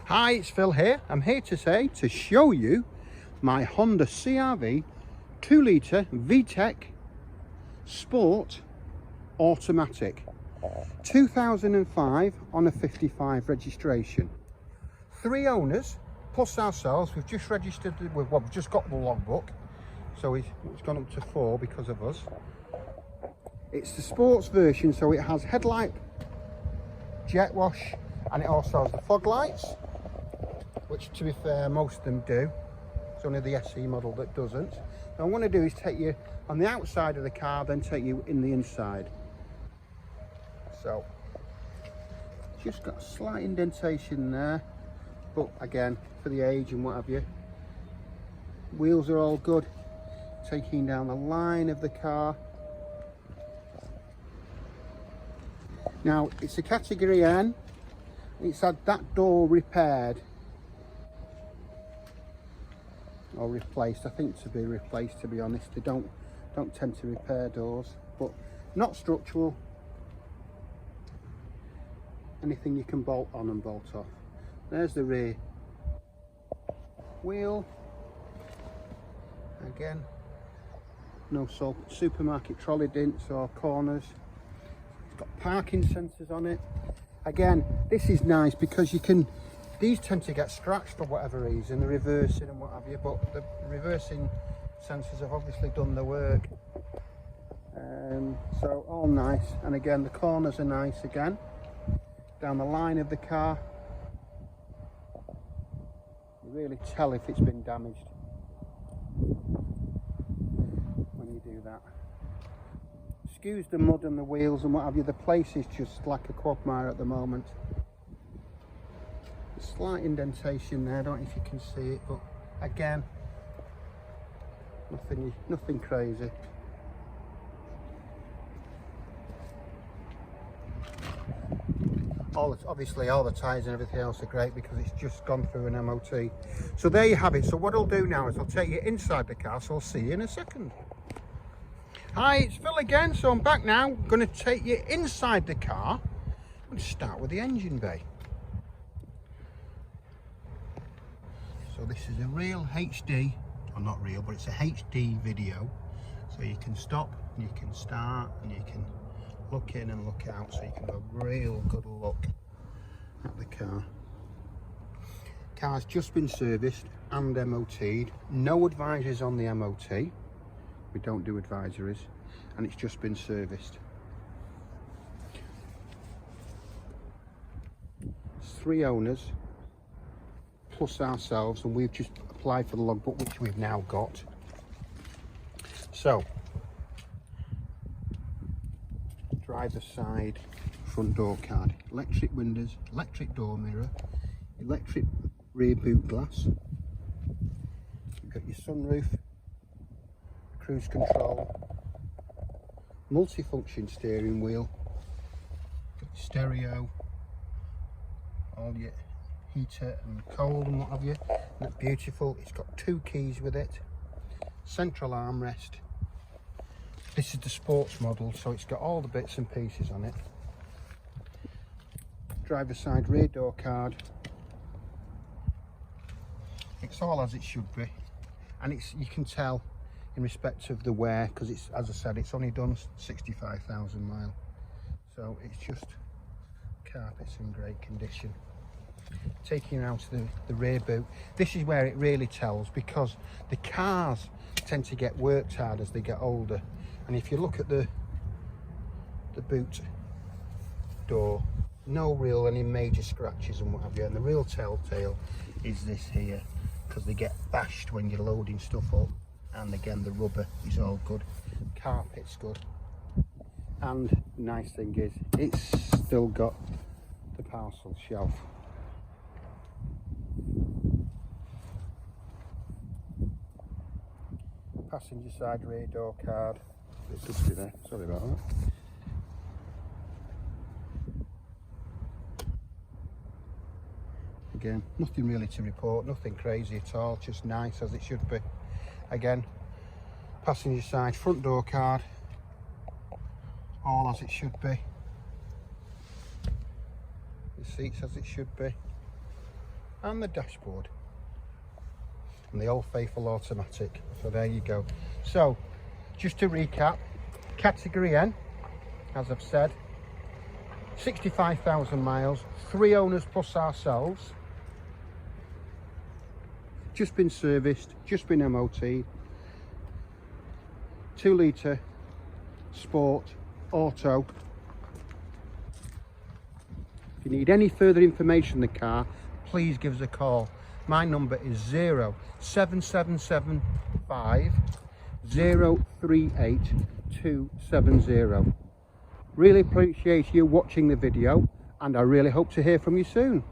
Hi, it's Phil here. I'm here to show you my Honda CR-V 2 litre VTEC Sport automatic. 2005 on a 55 registration. 3 owners plus ourselves. We've just registered, we've just got the logbook, so it's gone up to 4 because of us. It's the sports version, so it has headlight jet wash and it also has the fog lights, which to be fair most of them do. It's only the SE model that doesn't. What I'm going to do is take you on the outside of the car, then take you in the inside. So just got a slight indentation there, but again, for the age and what have you, wheels are all good. Taking down the line of the car. Now it's a category N. It's had that door repaired or replaced. I think to be replaced, to be honest. They don't tend to repair doors, but not structural. Anything you can bolt on and bolt off. There's the rear wheel. Again, no supermarket trolley dents or corners. It's got parking sensors on it. Again, this is nice because you can, these tend to get scratched for whatever reason, the reversing and what have you, but the reversing sensors have obviously done the work. So all nice, and again the corners are nice again. Down the line of the car, you really tell if it's been damaged when you do that. Excuse the mud and the wheels and what have you, the place is just like a quagmire at the moment. A slight indentation there, I don't know if you can see it, but again, nothing crazy. Obviously all the tyres and everything else are great because it's just gone through an MOT. So there you have it. So what I'll do now is I'll take you inside the car, so I'll see you in a second. Hi, it's Phil again. So I'm back now. I'm going to take you inside the car. I'm going to start with the engine bay. So this is a real HD, or not real, but it's a HD video. So you can stop, and you can start, and you can look in and look out, so you can have a real good look at the car. Car's just been serviced and MOT'd. No advisories on the MOT. We don't do advisories, and it's just been serviced. It's 3 owners plus ourselves, and we've just applied for the logbook, which we've now got. So driver's side front door card, electric windows, electric door mirror, electric rear boot glass. You've got your sunroof, cruise control, multifunction steering wheel, got your stereo, all your heater and cold and what have you. Isn't that beautiful? It's got 2 keys with it, central armrest. This is the sports model, so it's got all the bits and pieces on it. Driver's side rear door card. It's all as it should be, and you can tell in respect of the wear, because it's, as I said, it's only done 65,000 miles, so it's just carpets in great condition. Taking you out to the rear boot, this is where it really tells, because the cars tend to get worked hard as they get older. And if you look at the boot door, no real any major scratches and what have you. And the real telltale is this here, because they get bashed when you're loading stuff up. And again, the rubber is all good, carpet's good. And the nice thing is, it's still got the parcel shelf. Passenger side rear door card. A bit dusty there, sorry about that. Again, nothing really to report, nothing crazy at all, just nice as it should be. Again, passenger side front door card, all as it should be. The seats as it should be. and the dashboard, and the old faithful automatic. So there you go. So just to recap, category N, as I've said, 65,000 miles, 3 owners plus ourselves, just been serviced, just been MOT'd, 2 litre sport auto. If you need any further information on the car, please give us a call. My number is 07775 038 270. Really appreciate you watching the video, and I really hope to hear from you soon.